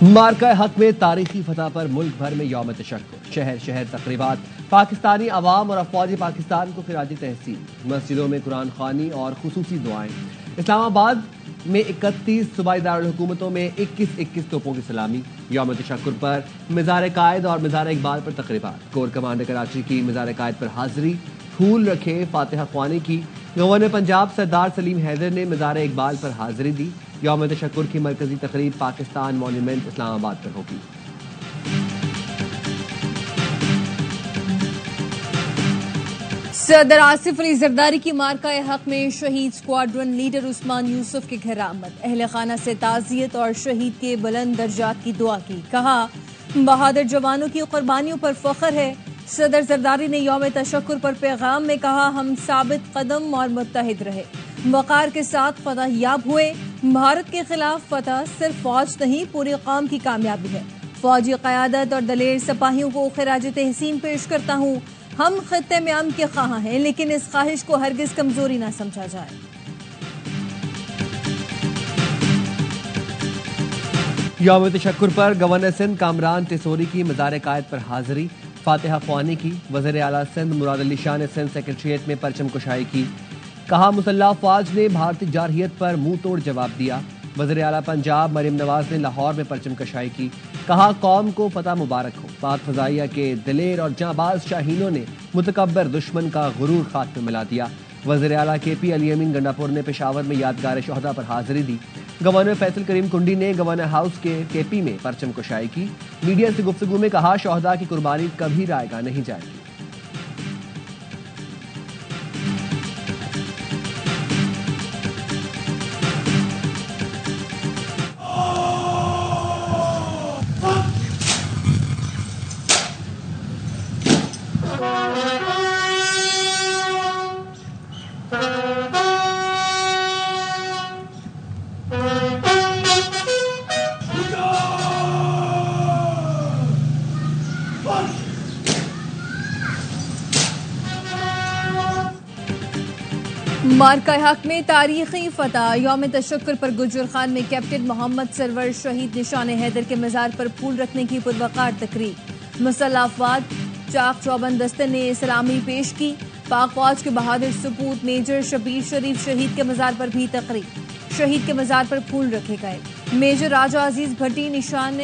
مارکہ حق میں تاریخی فتح پر ملک بھر میں یوم تشکر، شہر شہر تقریبات، پاکستانی عوام اور افواج پاکستان کو خراج تحسین، مسجدوں میں قرآن خوانی اور خصوصی دعائیں۔ اسلام آباد میں 31 صوبائی دارالحکومتوں میں 21 توپوں کی سلامی۔ یوم تشکر پر مزار قائد اور مزار اقبال پر تقریبات۔ کور کمانڈر کراچی کی مزار قائد پر حاضری، پھول رکھے، فاتحہ خوانی کی۔ گورنر پنجاب سردار سلیم حیدر نے مزار اقبال پر حاضری دی۔ یوم تشکر کی مرکزی تقریب پاکستان مونومنٹ اسلام آباد پر ہوگی۔ صدر آصف علی زرداری کی مارکہ حق میں شہید اسکواڈرن لیڈر عثمان یوسف کے گھر آمد، اہل خانہ سے تعزیت اور شہید کے بلند درجات کی دعا کی۔ کہا بہادر جوانوں کی قربانیوں پر فخر ہے۔ صدر زرداری نے یوم تشکر پر پیغام میں کہا ہم ثابت قدم اور متحد رہے، وقار کے ساتھ فتح یاب ہوئے۔ بھارت کے خلاف فتح صرف فوج نہیں پوری قوم کی کامیابی ہے۔ فوجی قیادت اور دلیر سپاہیوں کو خراج تحسین پیش کرتا ہوں۔ ہم خطے میں امن کے خواہاں ہیں، لیکن اس خواہش کو ہرگز کمزوری نہ سمجھا جائے۔ یوم تشکر پر گورنر سندھ کامران ٹیسوری کی مزار قائد پر حاضری، فاتحہ خوانی کی۔ وزیر اعلیٰ سندھ مراد علی شاہ نے سندھ سیکریٹریٹ میں پرچم کشائی کی۔ کہا مسلح افواج نے بھارتی جارحیت پر منہ توڑ جواب دیا۔ وزیر اعلیٰ پنجاب مریم نواز نے لاہور میں پرچم کشائی کی۔ کہا قوم کو فتح مبارک ہو۔ پاک فضائیہ کے دلیر اور جانباز شاہینوں نے متکبر دشمن کا غرور خاک میں ملا دیا۔ وزیر اعلیٰ کے پی علی امین گنڈاپور نے پشاور میں یادگار شہداء پر حاضری دی۔ گورنر فیصل کریم کنڈی نے گورنر ہاؤس کے پی میں پرچم کشائی کی۔ میڈیا سے گفتگو میں کہا شہداء کی قربانی کبھی رائیگاں نہیں جائے گی۔ مارکہ حق میں تاریخی فتح، یوم تشکر پر گجر خان میں کیپٹن محمد سرور شہید نشان حیدر کے مزار پر پھول رکھنے کی پروقار تقریب۔ مسلح افواج چاق چوبند دستے نے سلامی پیش کی۔ پاک فوج کے بہادر سپوت میجر شبیر شریف شہید کے مزار پر بھی تقریب، شہید کے مزار پر پھول رکھے گئے۔ میجر راجہ عزیز بھٹی نشان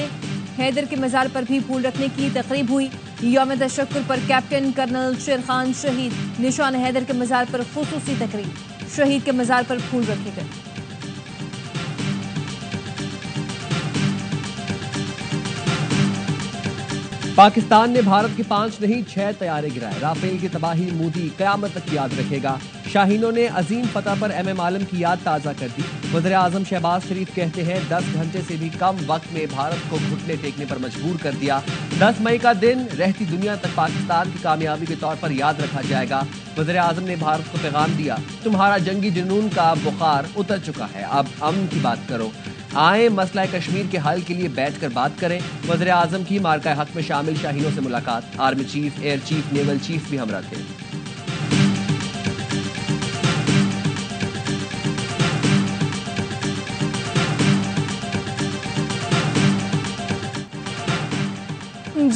حیدر کے مزار پر بھی پھول رکھنے کی تقریب ہوئی۔ یوم تشکر پر کیپٹن کرنل شیر خان شہید نشان حیدر کے مزار پر خصوصی تقریب، شہید کے مزار پر پھول رکھے گئے۔ پاکستان نے بھارت کے 5 نہیں 6 طیارے گرائے۔ رافیل کی تباہی مودی قیامت تک یاد رکھے گا۔ شاہینوں نے عظیم فتح پر ایم ایم عالم کی یاد تازہ کر دی۔ وزیر اعظم شہباز شریف کہتے ہیں 10 گھنٹے سے بھی کم وقت میں بھارت کو گھٹنے ٹیکنے پر مجبور کر دیا۔ 10 مئی کا دن رہتی دنیا تک پاکستان کی کامیابی کے طور پر یاد رکھا جائے گا۔ وزیر اعظم نے بھارت کو پیغام دیا تمہارا جنگی جنون کا بخار اتر چکا ہے، اب امن کی بات کرو، آئیں مسئلہ کشمیر کے حل کے لیے بیٹھ کر بات کریں۔ وزیر اعظم کی مارکہ حق میں شامل شاہینوں سے ملاقات، army chief, air chief, naval chief بھی ہمراہ تھے۔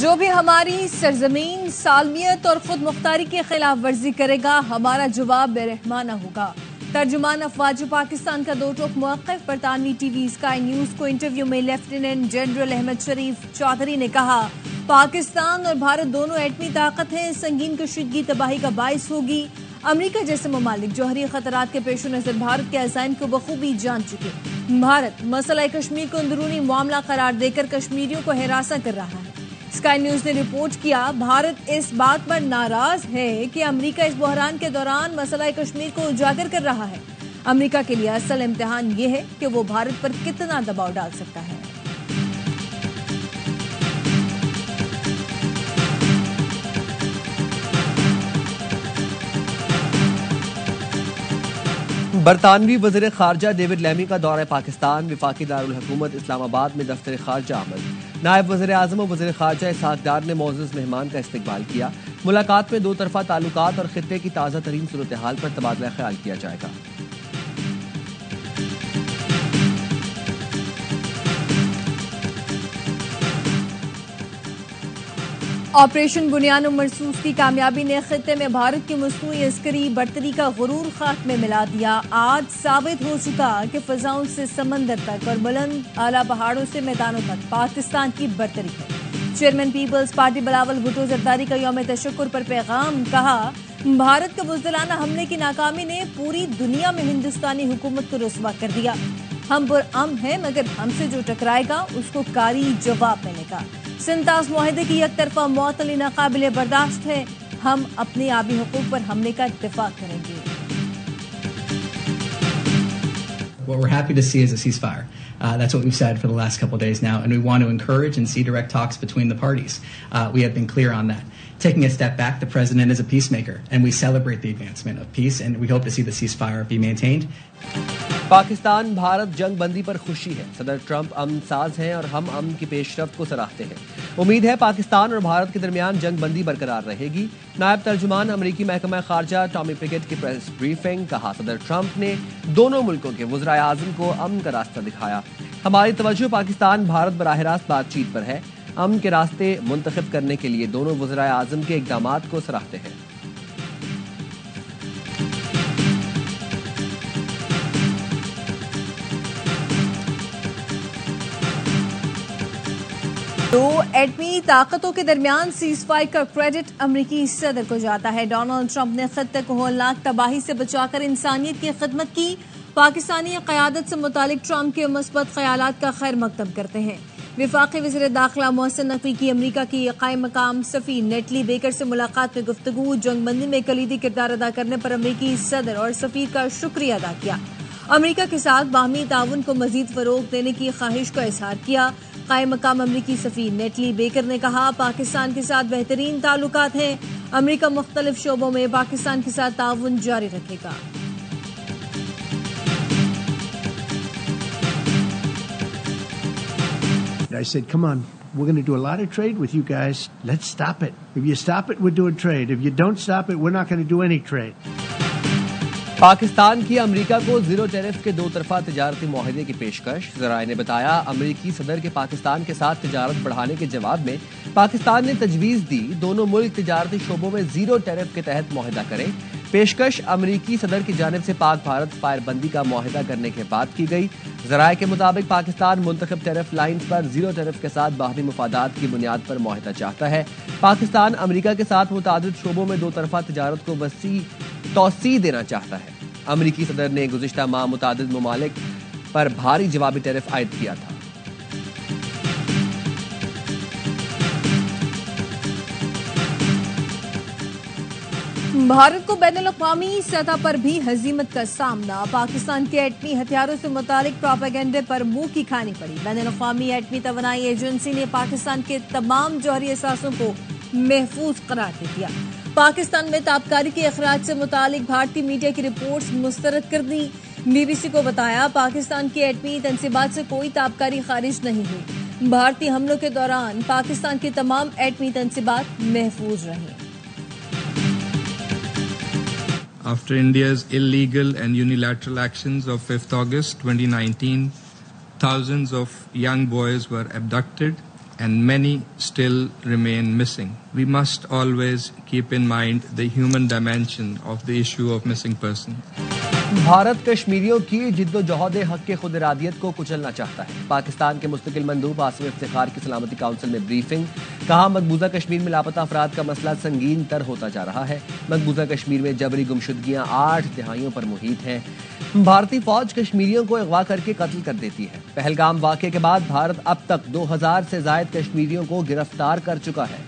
جو بھی ہماری سرزمین، سالمیت اور خود مختاری کی خلاف ورزی کرے گا ہمارا جواب بے رحمانہ ہوگا۔ ترجمان افواج پاکستان کا 2 ٹوک موقف برطانوی ٹی وی اسکائی نیوز کو انٹرویو میں لیفٹیننٹ جنرل احمد شریف چودھری نے کہا پاکستان اور بھارت دونوں ایٹمی طاقت ہیں، سنگین کشیدگی تباہی کا باعث ہوگی۔ امریکہ جیسے ممالک جوہری خطرات کے پیش نظر بھارت کے عزائم کو بخوبی جان چکے۔ بھارت مسئلہ کشمیر کو اندرونی معاملہ قرار دے کر کشمیریوں کو ہراساں کر رہا ہے۔ اسکائی نیوز نے رپورٹ کیا بھارت اس بات پر ناراض ہے کہ امریکہ اس بحران کے دوران مسئلہ کشمیر کو اجاگر کر رہا ہے۔ امریکہ کے لیے اصل امتحان یہ ہے کہ وہ بھارت پر کتنا دباؤ ڈال سکتا ہے۔ برطانوی وزیر خارجہ ڈیوڈ لیمی کا دورہ پاکستان، وفاقی دارالحکومت اسلام آباد میں دفتر خارجہ آمد۔ نائب وزیر اعظم و وزیر خارجہ اسحاق ڈار نے معزز مہمان کا استقبال کیا۔ ملاقات میں 2 طرفہ تعلقات اور خطے کی تازہ ترین صورتحال پر تبادلہ خیال کیا جائے گا۔ آپریشن بنیان و مرصوص کی کامیابی نے خطے میں بھارت کی مصنوعی عسکری برتری کا غرور خاک میں ملا دیا. آج ثابت ہو چکا کہ فضاؤں سے سمندر تک اور بلند اعلیٰ پہاڑوں سے میدانوں تک پاکستان کی برتری ہے. Chairman peoples party Bilawal Bhutto Zardari کا یوم تشکر پر پیغام. کہا بھارت کے بزدلانہ حملے کی ناکامی نے پوری دنیا میں ہندوستانی حکومت کو رسوا کر دیا. ہم پرامن ہیں مگر ہم سے جو ٹکرائے گا اس کو کاری جواب ملے گا. سنتاس معاہدے کی یک طرفہ معطلی ناقابل برداشت ہے. ہم اپنے آبی حقوق پر حملے کا دفاع کریں گے. What we're happy to see is a ceasefire. That's what we've said for the last couple of days now, and we want to encourage and see direct talks between the parties. We have been clear on that. Taking a step back, the president is a peacemaker, and we celebrate the advancement of peace, and we hope to see the ceasefire be maintained. Pakistan Bharat جنگ بندی پر خوشی ہے. صدر Trump امن ساز ہیں اور ہم امن کی پیش رفت کو سراہتے ہیں. امید ہے پاکستان اور بھارت کے درمیان جنگ بندی برقرار رہے گی. نائب ترجمان امریکی محکمہ خارجہ ٹامی پکٹ کی پریس بریفنگ. کہا صدر ٹرمپ نے دونوں ملکوں کے وزرائے اعظم کو امن کا راستہ دکھایا. ہماری توجہ پاکستان بھارت براہ راست بات چیت پر ہے. امن کے راستے منتخب کرنے کے لیے دونوں وزرائے اعظم کے اقدامات کو سراہتے ہیں. دو ایٹمی طاقتوں کے درمیان سیز فائر کا کریڈٹ امریکی صدر کو جاتا ہے. ڈونلڈ ٹرمپ نے خطے کو ہولناک تباہی سے بچا کر انسانیت کی خدمت کی. پاکستانی قیادت سے متعلق ٹرمپ کے مثبت خیالات کا خیر مقدم کرتے ہیں. وفاقی وزیر داخلہ محسن نقوی کی امریکہ کی قائم مقام سفیر نیٹلی بیکر سے ملاقات میں گفتگو. جنگ بندی میں کلیدی کردار ادا کرنے پر امریکی صدر اور سفیر کا شکریہ ادا کیا. امریکہ کے ساتھ باہمی تعاون کو مزید فروغ دینے کی خواہش کا اظہار کیا. قائم مقام امریکی سفیر نیٹلی بیکر نے کہا پاکستان کے ساتھ بہترین تعلقات ہیں. امریکہ مختلف شعبوں میں پاکستان کے ساتھ تعاون جاری رکھے گا. I said, come on, we're going to do a lot of trade with you guys. Let's stop it. If you stop it, we're doing trade. If you don't stop it, we're not going to do any trade. Pakistan کی امریکہ کو zero tariff کے دو طرفہ تجارتی معاہدے کی پیشکش. ذرائع نے بتایا امریکی صدر کے پاکستان کے ساتھ تجارت بڑھانے کے جواب میں پاکستان نے تجویز دی دونوں ملک تجارتی شعبوں میں زیرو ٹیرف کے تحت معاہدہ کریں. پیشکش امریکی صدر کی جانب سے پاک بھارت فائر بندی کا معاہدہ کرنے کے بعد کی گئی. ذرائع کے مطابق پاکستان منتخب ٹیرف لائنز پر زیرو ٹیرف کے ساتھ باہمی مفادات کی بنیاد پر معاہدہ چاہتا ہے. پاکستان امریکہ کے ساتھ متعدد شعبوں میں دو طرفہ تجارت کو وسیع توسیع دینا چاہتا ہے. امریکی صدر نے گزشتہ ماہ متعدد ممالک پر بھاری جوابی ٹیرف عائد کیا تھا. بھارت کو بین الاقوامی سطح پر بھی ہزیمت کا سامنا. پاکستان کے ایٹمی ہتھیاروں سے متعلق پروپیگنڈے پر منہ کی کھانی پڑی. بین الاقوامی ایٹمی توانائی ایجنسی نے پاکستان کے تمام جوہری اثاثوں کو محفوظ قرار دے دیا. پاکستان میں تابکاری کے اخراج سے متعلق بھارتی میڈیا کی رپورٹس مسترد کر دی. بی بی سی کو بتایا پاکستان کی ایٹمی تنصیبات سے کوئی تابکاری خارج نہیں ہوئی. بھارتی حملوں کے دوران پاکستان کی تمام ایٹمی تنصیبات محفوظ رہیں. After India's illegal and unilateral actions of 5th August 2019, thousands of young boys were abducted and many still remain missing. We must always keep in mind the human dimension of the issue of missing persons. Bharat کشمیریوں کی جد و جہد حق کے خود ارادیت کو کچلنا چاہتا ہے. پاکستان کے مستقل مندوب آصف افتخار کی سلامتی کونسل میں بریفنگ. کہا مقبوضہ کشمیر میں لاپتہ افراد کا مسئلہ سنگین تر ہوتا جا رہا ہے. مقبوضہ کشمیر میں جبری گمشدگیاں 8 دہائیوں پر محیط ہیں. بھارتی فوج کشمیریوں کو اغوا کر کے قتل کر دیتی ہے. پہلگام واقعے کے بعد بھارت اب تک 2000 سے زائد کشمیریوں کو گرفتار کر چکا ہے.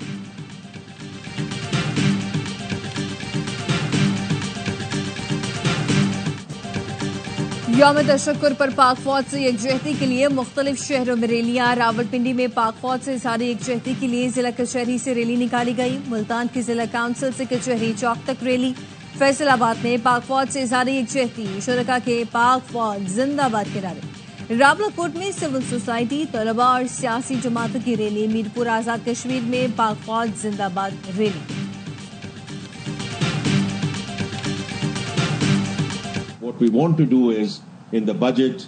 یوم تشکر پر پاک فوج سے یکجہتی کے لیے مختلف شہروں میں ریلیاں. راولپنڈی میں پاک فوج سے اظہار یکجہتی کے لیے ضلع کچہری سے ریلی نکالی گئی. ملتان کی ضلع کونسل سے کچہری چوک تک ریلی. فیصل آباد میں پاک فوج سے اظہار یکجہتی. شرکا کے پاک فوج زندہ باد کے نعرے. راولکوٹ میں سول سوسائٹی طلباء اور سیاسی جماعتوں کی ریلی. میرپور آزاد کشمیر میں پاک فوج زندہ باد rally. What we want to do is, in the budget,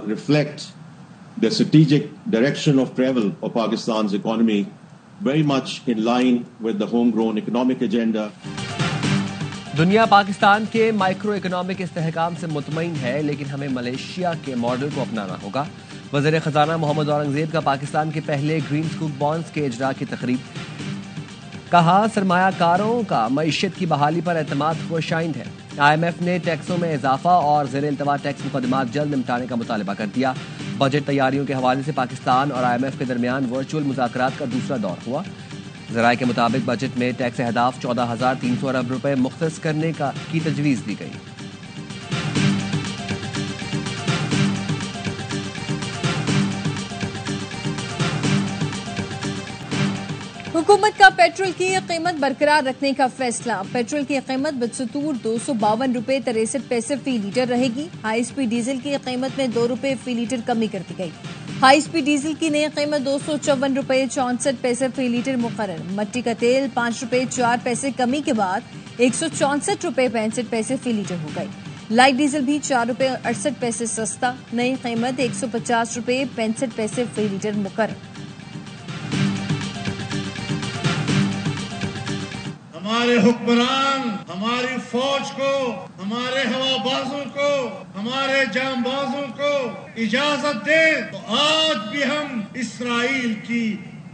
reflect the strategic direction of travel of Pakistan's economy very much in line with the homegrown economic agenda. دنیا پاکستان کے مائکرو اکنامک استحکام سے مطمئن ہے، لیکن ہمیں ملیشیا کے model کو اپنانا ہوگا۔ وزیر خزانہ محمد اورنگزیب کا پاکستان کے پہلے گرین سکوپ بانڈز کے اجرا کی تقریب۔ کہا سرمایہ کاروں کا معیشت کی بحالی پر اعتماد خوش آئند ہے۔ IMF نے ٹیکسوں میں اضافہ اور زیر التوا ٹیکس مقدمات جلد نمٹانے کا مطالبہ کر دیا۔ بجٹ تیاریوں کے حوالے سے پاکستان اور IMF کے درمیان ورچوئل مذاکرات کا دوسرا دور ہوا۔ ذرائع کے مطابق بجٹ میں ٹیکس اہداف 14,300 ارب روپے مختص کرنے کی تجویز دی گئی۔ حکومت کا پیٹرول کی قیمت برقرار رکھنے کا فیصلہ۔ پیٹرول کی قیمت بدستور 252 روپے 63 پیسے فی لیٹر رہے گی۔ ہائی اسپیڈ ڈیزل کی قیمت میں 2 روپے فی لیٹر کمی کر دی گئی۔ ہائی اسپیڈ ڈیزل کی نئی قیمت 254 روپے 64 پیسے فی لیٹر مقرر۔ مٹی کا تیل 5 روپے 4 پیسے کمی کے بعد 164 روپے 65 پیسے فی لیٹر ہو گئی۔ لائٹ ڈیزل بھی 4 روپے 68 پیسے سستا، نئی قیمت 150 روپے 65 پیسے فی لیٹر مقرر۔ ہمارے حکمران ہماری فوج کو، ہمارے ہوا بازوں کو، ہمارے جام بازوں کو اجازت دے تو آج بھی ہم اسرائیل کی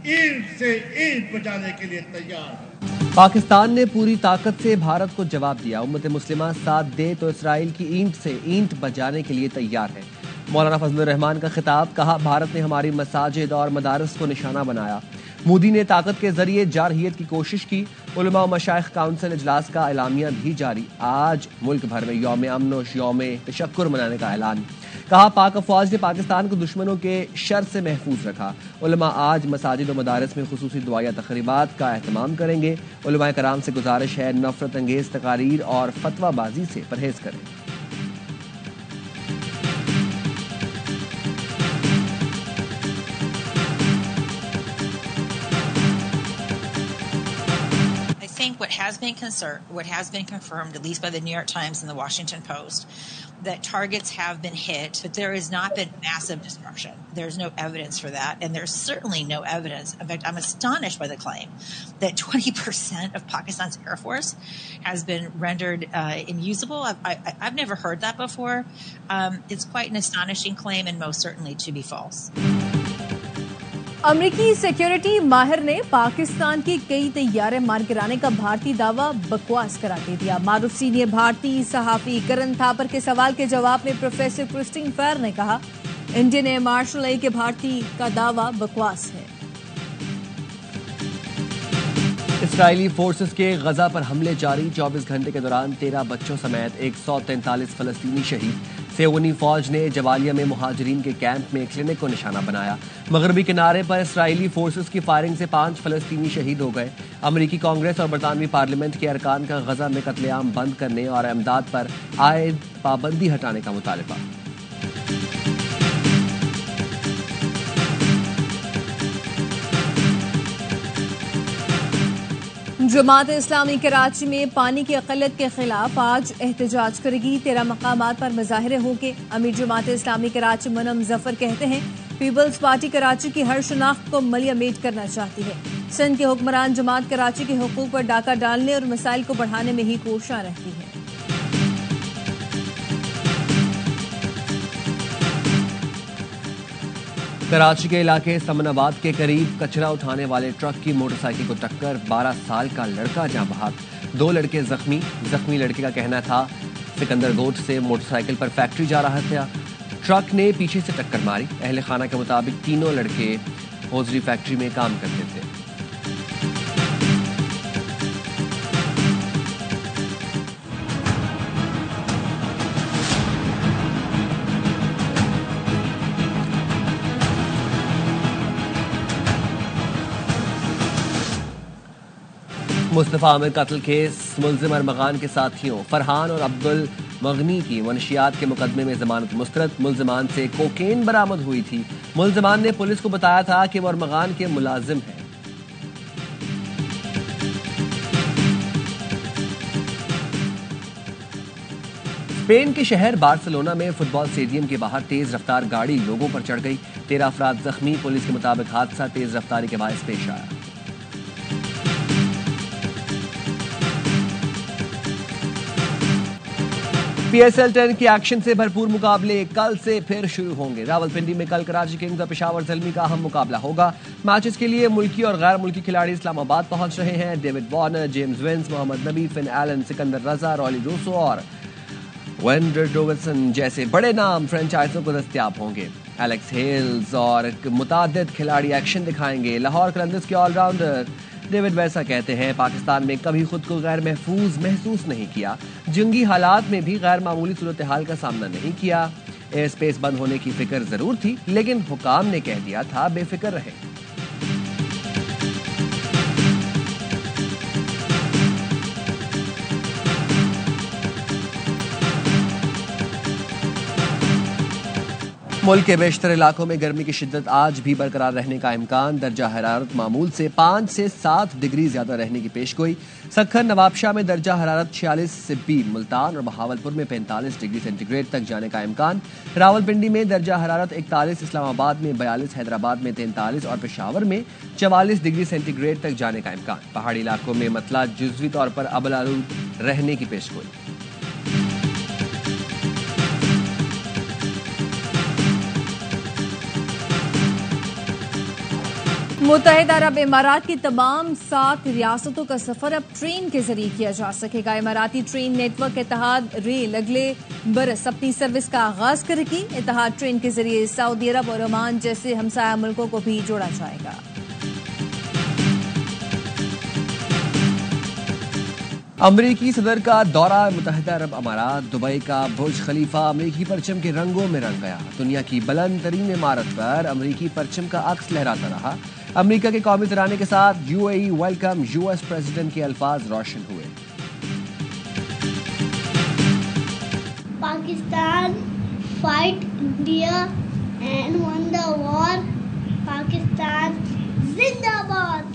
اینٹ سے اینٹ بجانے کے لیے تیار ہیں۔ پاکستان نے پوری طاقت سے بھارت کو جواب دیا۔ امت مسلمہ ساتھ دے تو اسرائیل کی اینٹ سے اینٹ بجانے کے لیے تیار ہے۔ مولانا فضل الرحمان کا خطاب۔ کہا بھارت نے ہماری مساجد اور مدارس کو نشانہ بنایا۔ مودی نے طاقت کے ذریعے جارحیت کی کوشش کی۔ علماء و مشائخ کونسل اجلاس کا اعلامیہ بھی جاری۔ آج ملک بھر میں یوم امن و یوم تشکر منانے کا اعلان۔ کہا پاک افواج نے پاکستان کو دشمنوں کے شر سے محفوظ رکھا۔ علماء آج مساجد و مدارس میں خصوصی دعائیہ تقریبات کا اہتمام کریں گے۔ علماء کرام سے گزارش ہے نفرت انگیز تقاریر اور فتویٰ بازی سے پرہیز کریں۔ What has been confirmed, at least by the New York Times and the Washington Post, that targets have been hit, but there has not been massive destruction. There's no evidence for that, and there's certainly no evidence. In fact, I'm astonished by the claim that 20% of Pakistan's Air Force has been rendered unusable. I've never heard that before. It's quite an astonishing claim and most certainly to be false. امریکی security ماہر نے پاکستان کی کئی طیارے مار گرانے کا بھارتی دعویٰ بکواس قرار دے دیا۔ معروف سینئر بھارتی صحافی کرن تھاپر کے سوال کے جواب میں پروفیسر کرسٹین فیر نے کہا انڈین ایئر مارشل اے کے بھارتی کا دعویٰ بکواس ہے۔ اسرائیلی فورسز کے غزہ پر حملے جاری۔ 24 گھنٹے کے دوران 13 بچوں سمیت 143 فلسطینی شہید۔ سیونی فوج نے جوالیہ میں مہاجرین کے کیمپ میں کلینک کو نشانہ بنایا۔ مغربی کنارے پر اسرائیلی فورسز کی فائرنگ سے 5 فلسطینی شہید ہو گئے۔ امریکی کانگریس اور برطانوی پارلیمنٹ کے ارکان کا غزہ میں قتل عام بند کرنے اور امداد پر عائد پابندی ہٹانے کا مطالبہ۔ جماعت اسلامی کراچی میں پانی کی قلت کے خلاف آج احتجاج کرے گی۔ 13 مقامات پر مظاہرے ہوں گے۔ امیر جماعت اسلامی کراچی منم ظفر کہتے ہیں پیپلز پارٹی کراچی کی ہر شناخت کو ملیا میٹ کرنا چاہتی ہے۔ سندھ کے حکمران جماعت کراچی کے حقوق پر ڈاکہ ڈالنے اور مسائل کو بڑھانے میں ہی کوشاں رہتی ہے۔ کراچی کے علاقے سمن آباد کے قریب کچرا اٹھانے والے ٹرک کی موٹر سائیکل کو ٹکر، 12 سال کا لڑکا جاں بحق، 2 لڑکے زخمی لڑکے کا کہنا تھا سکندر گوٹ سے موٹر سائیکل پر فیکٹری جا رہا تھا، ٹرک نے پیچھے سے ٹکر ماری۔ اہل خانہ کے مطابق تینوں لڑکے ہوزری فیکٹری میں کام کرتے تھے۔ مصطفیٰ عامر قتل کیس ملزم ارمغان کے ساتھیوں فرحان اور عبد المغنی کی منشیات کے مقدمے میں ضمانت مسترد۔ ملزمان سے کوکین برآمد ہوئی تھی۔ ملزمان نے پولیس کو بتایا تھا کہ وہ ارمغان کے ملازم ہیں۔ اسپین کے شہر بارسلونا میں فٹ بال اسٹیڈیم کے باہر تیز رفتار گاڑی لوگوں پر چڑھ گئی، 13 افراد زخمی۔ پولیس کے مطابق حادثہ تیز رفتاری کے باعث پیش آیا۔ PSL 10 کی ایکشن سے بھرپور مقابلے کل سے پھر شروع ہوں گے. راولپنڈی میں کل کراچی کنگز اور پشاور زلمی کا اہم مقابلہ ہوگا. میچز کے لیے ملکی اور غیر ملکی کھلاڑی اسلام آباد پہنچ رہے ہیں. ڈیوڈ وارنر, جیمز ونس, محمد نبی, فن ایلن, سکندر رضا, رالی روسو اور وینڈر ڈووسن جیسے بڑے نام فرنچائزوں کو دستیاب ہوں گے. ایلیکس ہیلز اور متعدد کھلاڑی ایکشن دکھائیں گے. لاہور قلندرز کے آل راؤنڈر ڈیوڈ ویسا کہتے ہیں پاکستان میں کبھی خود کو غیر محفوظ محسوس نہیں کیا, جنگی حالات میں بھی غیر معمولی صورتحال کا سامنا نہیں کیا. ایئر سپیس بند ہونے کی فکر ضرور تھی لیکن حکام نے کہہ دیا تھا بے فکر رہے. ملک کے بیشتر علاقوں میں گرمی کی شدت آج بھی برقرار رہنے کا امکان. درجہ حرارت معمول سے 5 سے 7 ڈگری زیادہ رہنے کی پیشگوئی. سکھر نوابشاہ میں درجہ حرارت 46 سے 20, ملتان اور بہاولپور میں 45 ڈگری سینٹی گریڈ تک جانے کا امکان. راولپنڈی میں درجہ حرارت 41, اسلام آباد میں 42, حیدرآباد میں 43 اور پشاور میں 44 ڈگری سینٹی گریڈ تک جانے کا امکان. پہاڑی علاقوں میں مطلع جزوی طور پر ابل آلود رہنے کی پیشگوئی. متحدہ عرب امارات کی تمام 7 ریاستوں کا سفر اب ٹرین کے ذریعے کیا جا سکے گا. اماراتی ٹرین نیٹ ورک اتحاد ریل اگلے برس اپنی سروس کا آغاز کرے گی. اتحاد ٹرین کے ذریعے سعودی عرب اور عمان جیسے ہمسایہ ملکوں کو بھی جوڑا جائے گا. امریکی صدر کا دورہ متحدہ عرب امارات. دبئی کا برج خلیفہ امریکی پرچم کے رنگوں میں رنگ گیا. دنیا کی بلند ترین عمارت پر امریکی پرچم کا عکس لہراتا رہا. امریکہ کے قومی ترانے کے ساتھ UAE ویلکم US پریزیڈنٹ کے الفاظ روشن ہوئے. Pakistan fight India and won the war. Pakistan زندہ باد.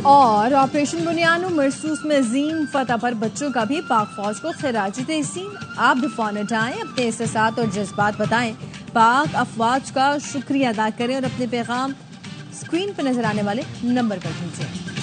اور آپریشن بنیانو مرسوس میں عظیم فتح پر بچوں کا بھی پاک فوج کو خراج تحسین. آپ بھی فون اٹھائیں, اپنے احساسات اور جذبات بتائیں, پاک افواج کا شکریہ ادا کریں اور اپنے پیغام اسکرین پہ نظر آنے والے نمبر پر بھیجیں.